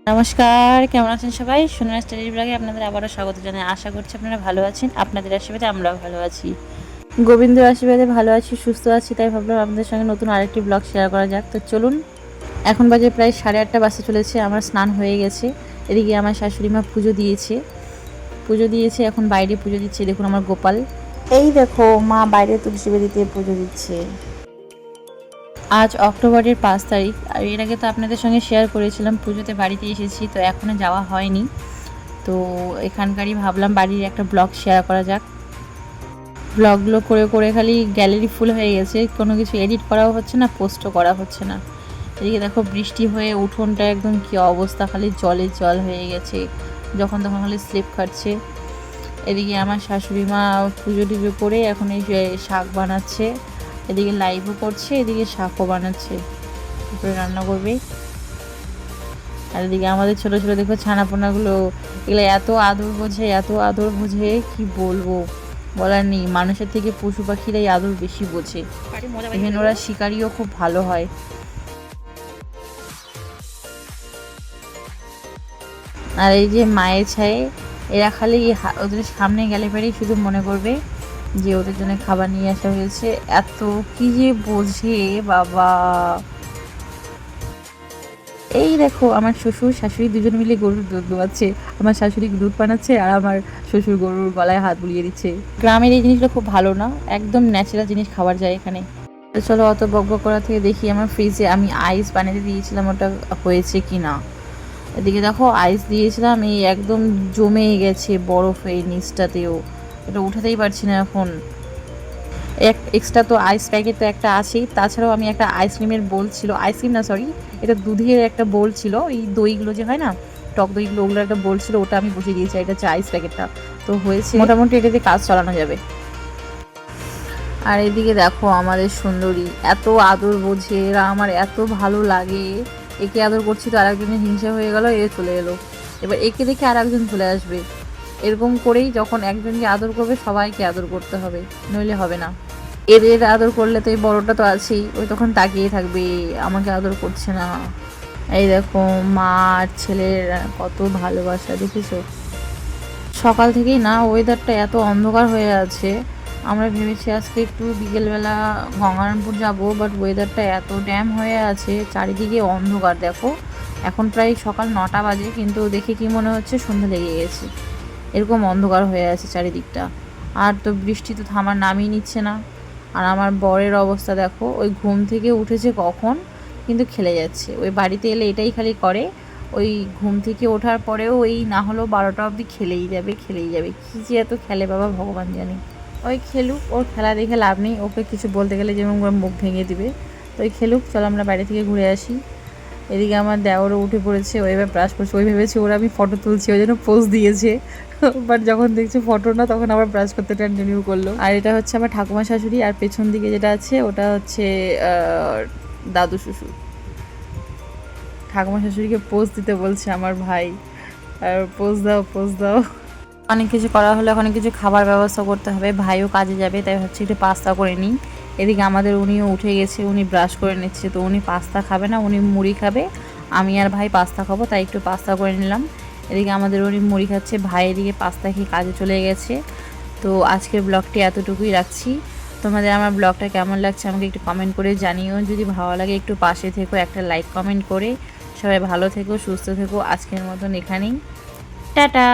নমস্কার, কেমন আছেন সবাই? সোনার স্টাডি ব্লগে আপনাদের আবারও স্বাগত জানাই। আশা করছি আপনারা ভালো আছেন। আপনাদের আশীর্বাদে আমরাও ভালো আছি। গোবিন্দর আশীর্বাদে ভালো আছি, সুস্থ আছি। তাই ভাবলাম আপনাদের সঙ্গে নতুন আরেকটি ব্লগ শেয়ার করা যাক। তো চলুন, এখন বাজে প্রায় 8:30 বাজতে চলেছে। আমার স্নান হয়ে গেছে। এদিকে আমার শাশুড়ি মা পুজো দিয়েছে। এখন বাইরে পুজো দিচ্ছে। দেখুন আমার গোপাল, এই দেখো মা বাইরে তুলসী বেদিতে পুজো দিচ্ছে। আজ অক্টোবরের 5 তারিখ। আর এর আগে তো আপনাদের সঙ্গে শেয়ার করেছিলাম পুজোতে বাড়িতে এসেছি, তো এখনও যাওয়া হয়নি। তো এখানকারই ভাবলাম বাড়ির একটা ব্লগ শেয়ার করা যাক। ব্লগগুলো করে করে খালি গ্যালারি ফুল হয়ে গেছে, কোনো কিছু এডিট করাও হচ্ছে না, পোস্টও করা হচ্ছে না। এদিকে দেখো বৃষ্টি হয়ে উঠোনটা একদম কী অবস্থা, খালি জলে জল হয়ে গেছে, যখন তখন খালি স্লিপ খাচ্ছে। এদিকে আমার শাশুড়ি মা পুজো টুজো করে এখন এই শাক বানাচ্ছে, এদিকে লাইভও করছে, এদিকে শাকও বানাচ্ছে, তারপরে রান্না করবে। আর এদিকে আমাদের ছোটো ছোটো দেখো ছানাপোনাগুলো, এগুলো এত আদর বোঝে কি বলবো, বলার নেই। মানুষের থেকে পশু পাখিরাই আদর বেশি বোঝে। ইভেন ওরা শিকারিও খুব ভালো হয়। আর এই যে মায়ের ছায়ে, এরা খালি ওদের সামনে গেলে পরেই শুধু মনে করবে যে ওদের জন্য খাবার নিয়ে আসা হয়েছে। এত কি যে বোঝে বাবা। এই দেখো আমার শ্বশুর শাশুড়ি দুজন মিলে গরুর দুধ দোয়াচ্ছে। আমার শাশুড়ি দুধ বানাচ্ছে আর আমার শ্বশুর গরুর গলায় হাত বুলিয়ে দিচ্ছে। গ্রামের এই জিনিসগুলো খুব ভালো না, একদম ন্যাচারাল জিনিস খাবার যায় এখানে। তো চলো অত বকবক করা থেকে দেখি আমার ফ্রিজে আমি আইস বানিয়ে দিয়েছিলাম, ওটা হয়েছে কি না। এদিকে দেখো আইস দিয়েছিলাম, এই একদম জমে গেছে বরফ এই নিচটাতেও, এটা উঠাতেই পারছি না এখন। এক্সট্রা তো আইস প্যাকেট তো একটা আছেই, তাছাড়াও আমি একটা আইসক্রিমের বোল ছিল, আইসক্রিম না সরি, এটা দুধের একটা বোল ছিল, এই দইগুলো যে হয় না, টক দইগুলো, ওগুলো একটা বোল ছিল, ওটা আমি বসিয়ে দিয়েছি। এটা হচ্ছে আইস প্যাকেটটা, তো হয়েছে মোটামুটি, এটাতে কাজ চালানো যাবে। আর এদিকে দেখো আমাদের সুন্দরী এত আদর বোঝে, এরা আমার এত ভালো লাগে। একে আদর করছি তো আরেকজনের হিংসা হয়ে গেল, এ চলে এলো, এবার একে দেখে আর একজন চলে আসবে। এরকম করেই যখন একজনকে আদর করবে সবাইকে আদর করতে হবে, নইলে হবে না। এদের আদর করলে তো এই বড়টা তো আছেই, ওই তখন তাকিয়ে থাকবে আমাকে আদর করছে না। এই দেখো মা আর ছেলের কত ভালোবাসা, দেখেছো? সকাল থেকেই না ওয়েদারটা এত অন্ধকার হয়ে আছে। আমরা ভেবেছি আজকে একটু বিকেলবেলা গঙ্গারামপুর যাব, বাট ওয়েদারটা এত ড্যাম হয়ে আছে, চারিদিকে অন্ধকার। দেখো এখন প্রায় সকাল 9টা বাজে, কিন্তু দেখে কি মনে হচ্ছে সন্ধ্যা লেগে গেছে, এরকম অন্ধকার হয়ে আছে চারিদিকটা। আর তো বৃষ্টি তো থামার নামই নিচ্ছে না। আর আমার বরের অবস্থা দেখো, ওই ঘুম থেকে উঠেছে কখন, কিন্তু খেলে যাচ্ছে। ওই বাড়িতে এলে এটাই খালি করে, ওই ঘুম থেকে ওঠার পরেও ওই না হলেও 12টা অবধি খেলেই যাবে। কী যে এত খেলে বাবা ভগবান জানে। ওই খেলুক, ওর খেলা দেখে লাভ নেই, ওকে কিছু বলতে গেলে যেমন মুখ ভেঙে দিবে। তো ওই খেলুক, চলো আমরা বাইরে থেকে ঘুরে আসি। এদিকে আমার দেওরও উঠে পড়েছে, ও এবার ব্রাশ করছে। ওই ভেবেছে ওরা আমি ফটো তুলছি, ওই জন্য পোজ দিয়েছে, বাট যখন দেখছে ফটো না, তখন আবার ব্রাশ করতে কন্টিনিউ করলো। আর এটা হচ্ছে আমার ঠাকুমা শাশুড়ি, আর পেছন দিকে যেটা আছে ওটা হচ্ছে দাদু শ্বশুর। ঠাকুমা শাশুড়িকে পোজ দিতে বলছে আমার ভাই, আর পোজ দাও। অনেক কিছু করা হলে অনেক কিছু খাবার ব্যবস্থা করতে হবে, ভাইও কাজে যাবে, তাই হচ্ছে একটু পাস্তা করে নিই। এদিকে আমাদের উনিও উঠে গেছে, উনি ব্রাশ করে নিচ্ছে, তো উনি পাস্তা খাবে না, উনি মুড়ি খাবে। আমি আর ভাই পাস্তা খাবো, তাই একটু পাস্তা করে নিলাম। এদিকে আমাদের উনি মুড়ি খাচ্ছে, ভাই এদিকে পাস্তা খেয়ে কাজে চলে গেছে। তো আজকের ব্লগটি এতটুকুই রাখছি। তোমাদের আমার ব্লগটা কেমন লাগছে আমাকে একটু কমেন্ট করে জানিও। যদি ভালো লাগে একটু পাশে থেকো, একটা লাইক কমেন্ট করে। সবাই ভালো থেকো, সুস্থ থেকো। আজকের মতন এখানেই, টাটা।